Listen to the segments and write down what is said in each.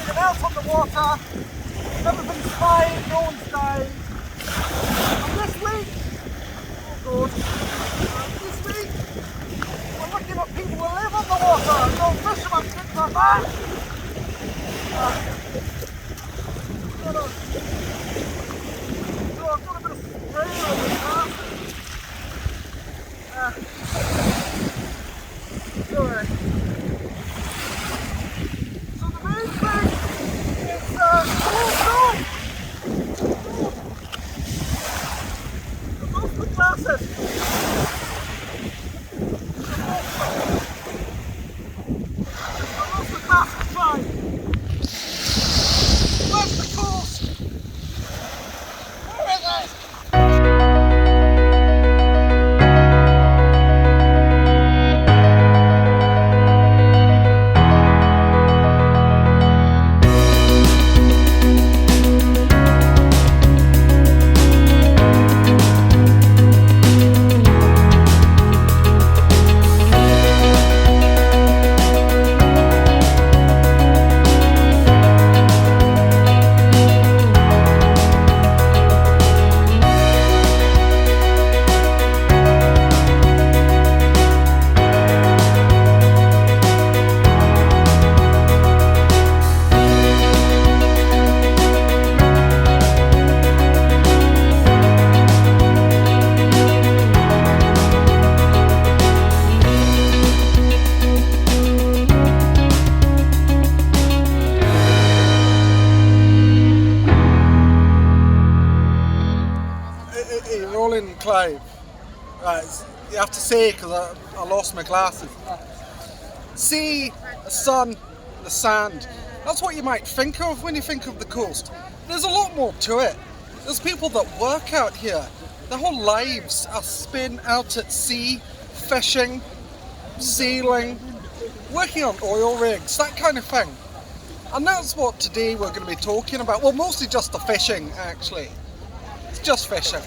Get out on the water. Everything's fine, no one's died. And this week, oh God, this week, we're looking at people who live on the water. No fishermen think they're bad. So I've got a bit of spray on the grass. So the main thing is cool stone. The most of glasses. Where's the coast? Where is it? Clive. Right, you have to say because I lost my glasses. Sea, the sun, the sand. That's what you might think of when you think of the coast. There's a lot more to it. There's people that work out here. Their whole lives are spent out at sea, fishing, sailing, working on oil rigs, that kind of thing. And that's what today we're going to be talking about. Well, mostly just the fishing, actually. It's just fishing.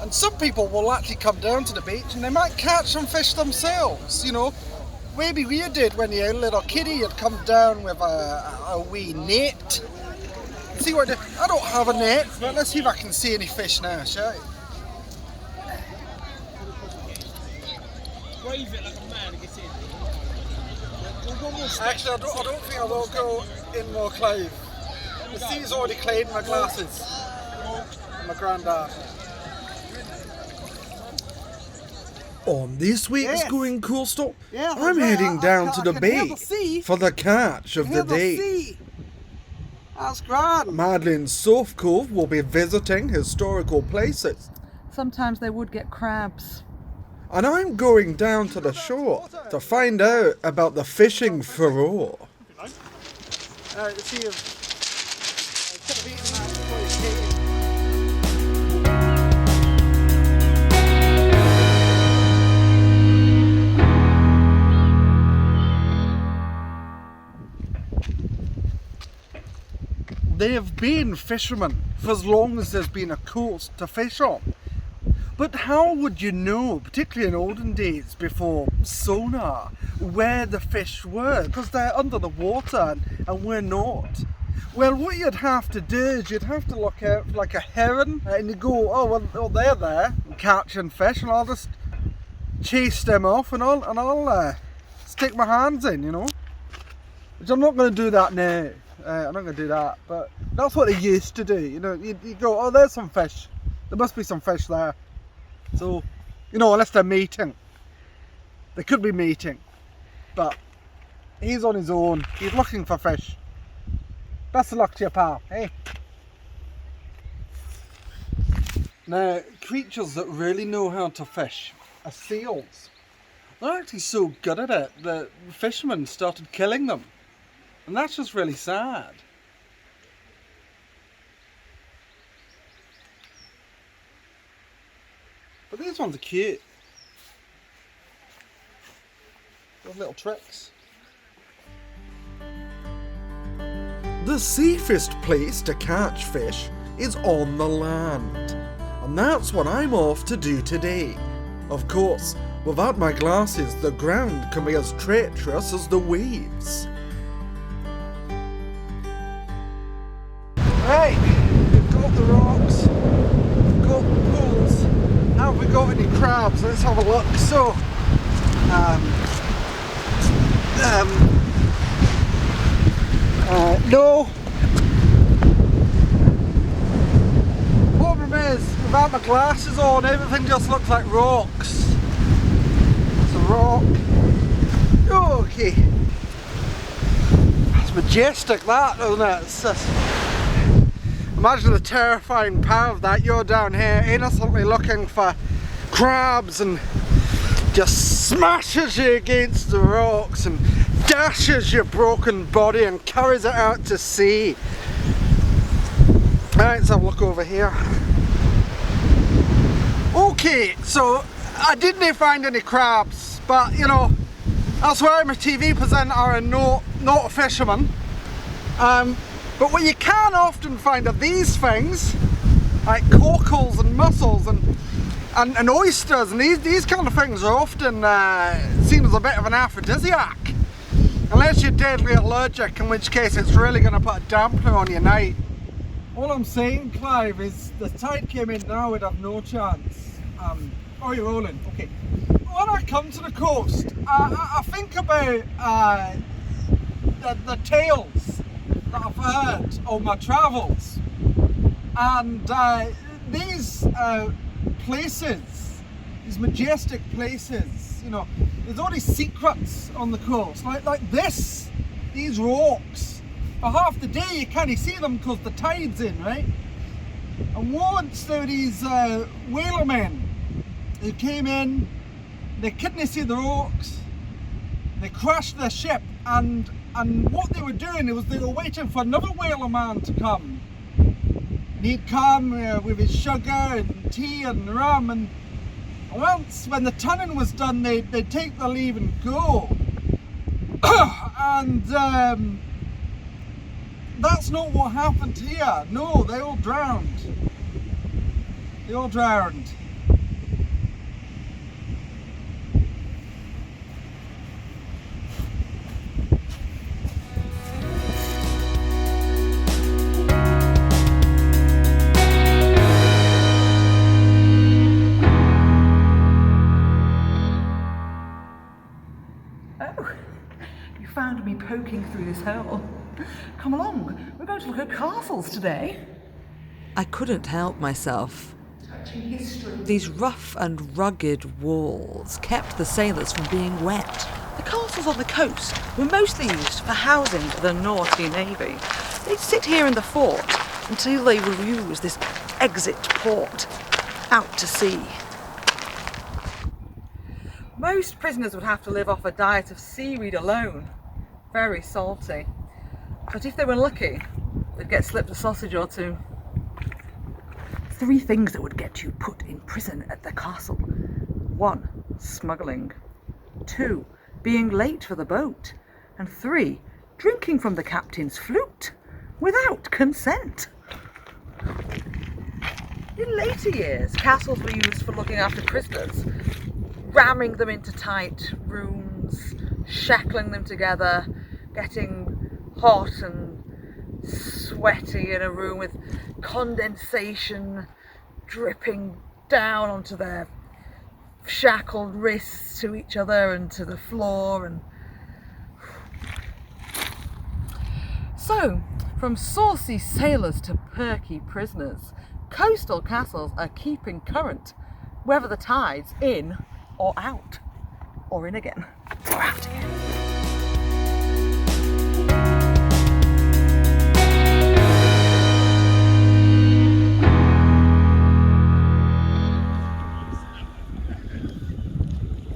And some people will actually come down to the beach and they might catch some fish themselves, you know. Maybe you did when you were a little kiddie, you'd come down with a wee net. See what I don't have a net, but let's see if I can see any fish now, shall I? Wave it like a man and get in. Actually, I don't think I will go in more, Clive. The sea's already cleaned my glasses. My granddad. On this week's Going Coastal, Yeah, I'm heading down to the bay sea. for the catch of the day. Sea. That's grand. Madeline Softcove will be visiting historical places. Sometimes they would get crabs. And I'm going down to the shore to find out about the fishing furore. See you. They have been fishermen for as long as there's been a coast to fish on. But how would you know, particularly in olden days before sonar, where the fish were? Because they're under the water and we're not. Well, what you'd have to do is you'd have to look out for like a heron and you go, oh, well, they're there catching fish, and I'll just chase them off and I'll stick my hands in, you know. Which I'm not going to do that now. I'm not going to do that, but that's what they used to do. You know, you go, oh, there's some fish. There must be some fish there. So, you know, unless they're mating. They could be mating. But he's on his own. He's looking for fish. Best of luck to you, pal. Hey. Now, creatures that really know how to fish are seals. They're actually so good at it that fishermen started killing them. And that's just really sad. But these ones are cute. Those little tricks. The safest place to catch fish is on the land. And that's what I'm off to do today. Of course, without my glasses, the ground can be as treacherous as the waves. let's have a look. So, no. Problem is, without my glasses on, everything just looks like rocks. It's a rock. Okay. It's majestic, that, isn't it? It's just, imagine the terrifying power of that. You're down here innocently looking for crabs and just smashes you against the rocks and dashes your broken body and carries it out to sea. Right, let's have a look over here. Okay, so I didn't find any crabs, but you know, that's why I'm a TV presenter and not a fisherman. But what you can often find are these things, like cockles and mussels and oysters, and these kind of things are often seen as a bit of an aphrodisiac. Unless you're deadly allergic, in which case it's really going to put a dampener on your night. All I'm saying, Clive, is the tide came in now, we'd have no chance. Oh, you're rolling, okay. When I come to the coast, I think about the tales that I've heard on my travels. And these places, these majestic places, you know, there's all these secrets on the coast, like this, these rocks. For half the day you can't see them because the tide's in, right? And once there were these whalemen who came in, they couldn't see the rocks, they crashed their ship, and what they were doing was they were waiting for another whaler man to come. And he'd come with his sugar and tea and rum, and once, when the tonning was done, they'd take the leave and go. And that's not what happened here. No, they all drowned. They all drowned. Oh, you found me poking through this hole. Come along, we're going to look at castles today. I couldn't help myself. These rough and rugged walls kept the sailors from being wet. The castles on the coast were mostly used for housing the naughty navy. They'd sit here in the fort until they would use this exit port out to sea. Most prisoners would have to live off a diet of seaweed alone. Very salty. But if they were lucky, they'd get slipped a sausage or two. 3 things that would get you put in prison at the castle. 1, smuggling. 2, being late for the boat. And 3, drinking from the captain's flute without consent. In later years, castles were used for looking after prisoners, ramming them into tight rooms, shackling them together, getting hot and sweaty in a room with condensation dripping down onto their shackled wrists to each other and to the floor. And so, from saucy sailors to perky prisoners, coastal castles are keeping current, whether the tide's in or out, or in again, or out again.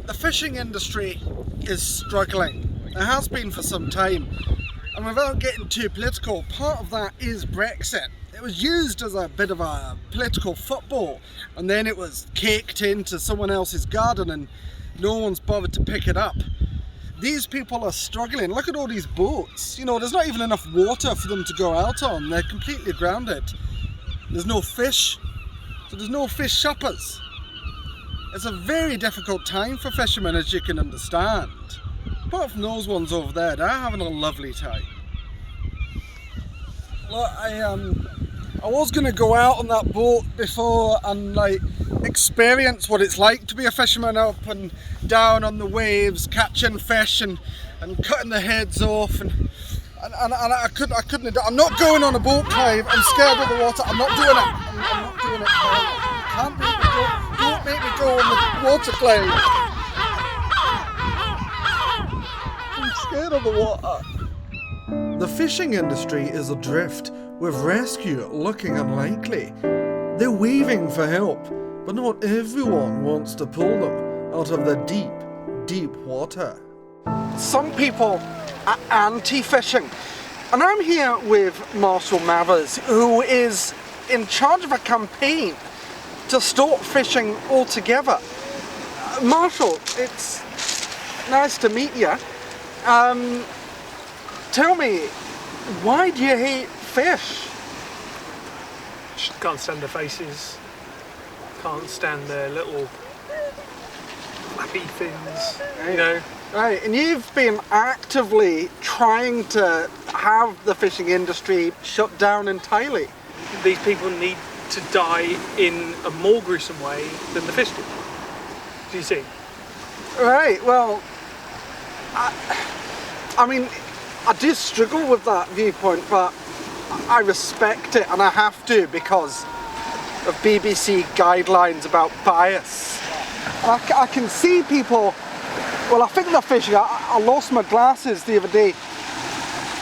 The fishing industry is struggling. It has been for some time. And without getting too political, part of that is Brexit. It was used as a bit of a political football, and then it was caked into someone else's garden and no one's bothered to pick it up. These people are struggling. Look at all these boats. You know, there's not even enough water for them to go out on. They're completely grounded. There's no fish, so there's no fish shoppers. It's a very difficult time for fishermen, as you can understand. Apart from those ones over there, they're having a lovely time. Look, I was going to go out on that boat before and like experience what it's like to be a fisherman, up and down on the waves, catching fish and cutting the heads off, and I couldn't. I'm not going on a boat, Clive. I'm scared of the water. I'm not doing it. I'm not doing it. Can't make me go. Don't make me go on the water, Clive. I'm scared of the water. The fishing industry is adrift, with rescue looking unlikely. They're waving for help, but not everyone wants to pull them out of the deep, deep water. Some people are anti-fishing, and I'm here with Marshall Mathers, who is in charge of a campaign to stop fishing altogether. Marshall, it's nice to meet you. Tell me, why do you hate fish? Just can't stand their faces. Can't stand their little flappy fins, you know. Right, and you've been actively trying to have the fishing industry shut down entirely. These people need to die in a more gruesome way than the fish do. Do you see? Right, well, I mean, I do struggle with that viewpoint, but I respect it, and I have to because of BBC guidelines about bias. I can see people, well, I think they're fishing. I lost my glasses the other day.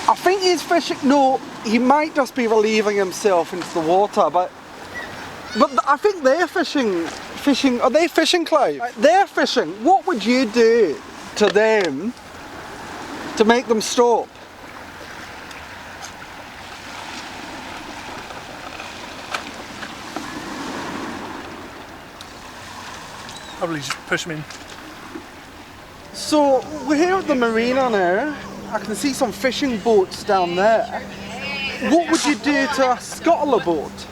I think he's fishing. No, he might just be relieving himself into the water, but I think they're fishing. Are they fishing, Clive? They're fishing. What would you do to them to make them stop? Probably just push them in. So we're here at the marina now. I can see some fishing boats down there. What would you do to scuttle a boat?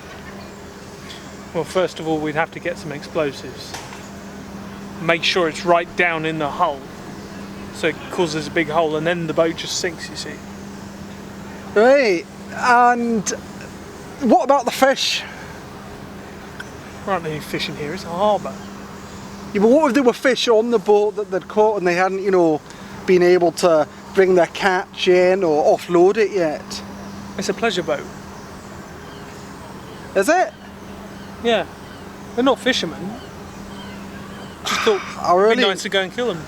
Well, first of all, we'd have to get some explosives. Make sure it's right down in the hull, so it causes a big hole, and then the boat just sinks, you see. Right, and what about the fish? There aren't any fish in here, it's a harbour. Yeah, but what if there were fish on the boat that they'd caught and they hadn't, you know, been able to bring their catch in or offload it yet? It's a pleasure boat. Is it? Yeah. They're not fishermen. Just thought it'd be nice to go and kill them.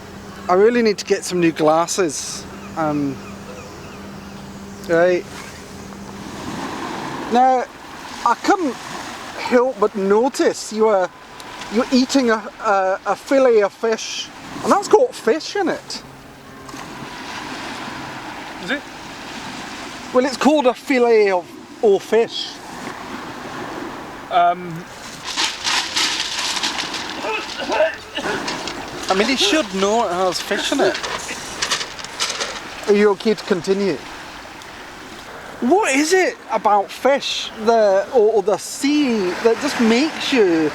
I really need to get some new glasses. Right. Now, I couldn't help but notice you're eating a fillet of fish, and that's got fish in it. Is it? Well, it's called a fillet of fish. I mean, he should know it has fish in it. Are you okay to continue? What is it about fish or the sea that just makes you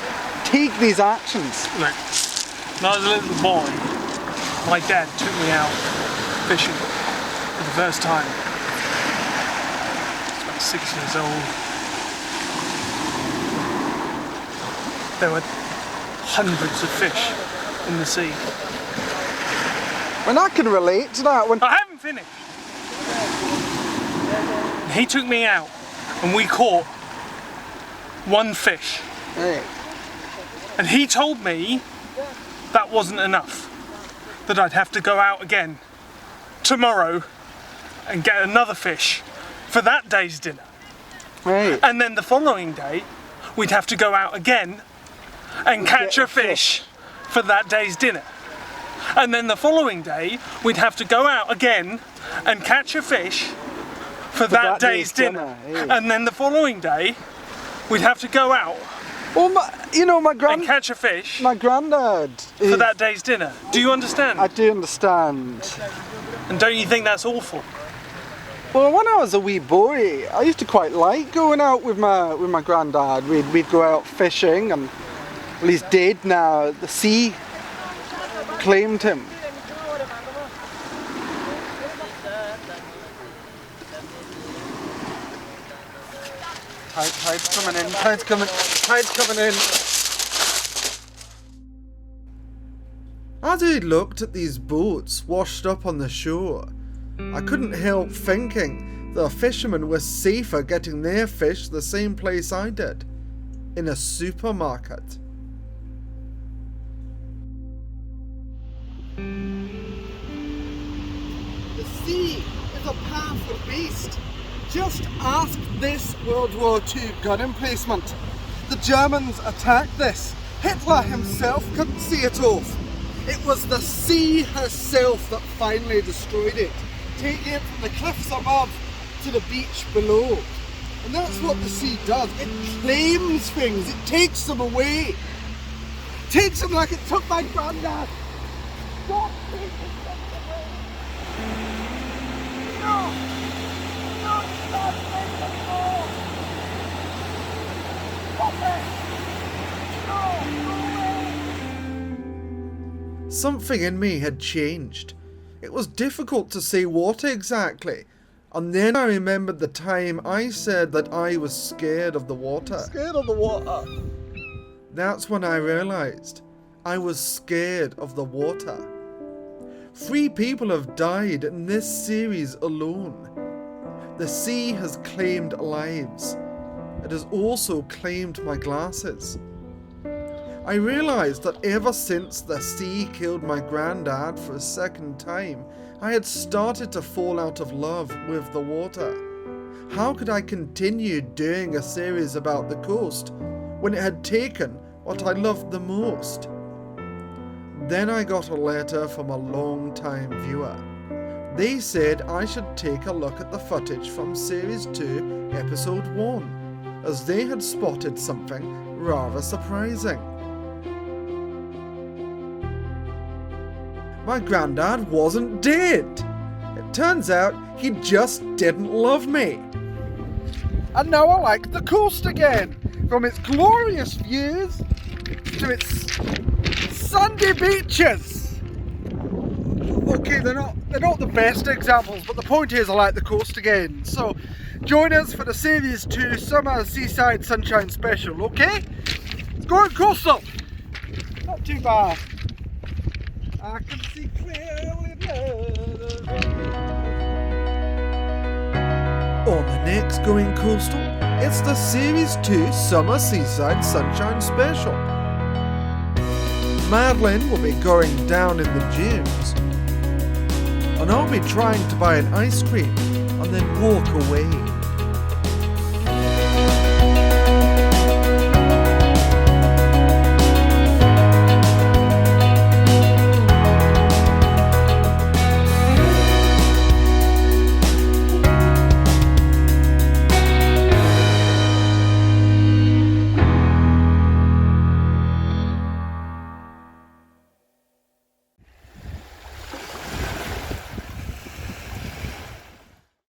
take these actions? Look, when I was a little boy, my dad took me out fishing for the first time. I was about 6 years old. There were hundreds of fish in the sea. When I can relate to that. I haven't finished. He took me out and we caught one fish. Hey. And he told me that wasn't enough, that I'd have to go out again tomorrow and get another fish for that day's dinner. Right. And then the following day, we'd have to go out again and catch a fish for that day's dinner. And then the following day, we'd have to go out again and catch a fish for that day's dinner. Yeah. And then the following day, we'd have to go out Well, and catch a fish my granddad for that day's dinner. Do you understand? I do understand. And don't you think that's awful? Well, when I was a wee boy, I used to quite like going out with my granddad. We'd go out fishing, and well, he's dead now. The sea claimed him. Tide's coming in. Tide's coming in. As I looked at these boats washed up on the shore, I couldn't help thinking the fishermen were safer getting their fish the same place I did, in a supermarket. The sea is a powerful beast. Just ask this World War II gun emplacement. The Germans attacked this. Hitler himself couldn't see it off. It was the sea herself that finally destroyed it, taking it from the cliffs above to the beach below. And that's what the sea does. It claims things. It takes them away. It takes them like it took my granddad. Stop taking things away. No! No, stop taking them all. Stop it! No, go away. Something in me had changed. It was difficult to say what exactly. And then I remembered the time I said that I was scared of the water. Scared of the water. That's when I realised I was scared of the water. 3 people have died in this series alone. The sea has claimed lives. It has also claimed my glasses. I realised that ever since the sea killed my granddad for a second time, I had started to fall out of love with the water. How could I continue doing a series about the coast when it had taken what I loved the most? Then I got a letter from a long-time viewer. They said I should take a look at the footage from Series 2, Episode 1, as they had spotted something rather surprising. My granddad wasn't dead. It turns out he just didn't love me. And now I like the coast again, from its glorious views to its sandy beaches. Okay, they're not the best examples, but the point is I like the coast again. So join us for the Series 2 Summer Seaside Sunshine Special, okay? It's going coastal. Not too bad. I can see clearly now. On the next Going Coastal, it's the Series 2 Summer Seaside Sunshine Special. Madeline will be going down in the dunes, and I'll be trying to buy an ice cream and then walk away.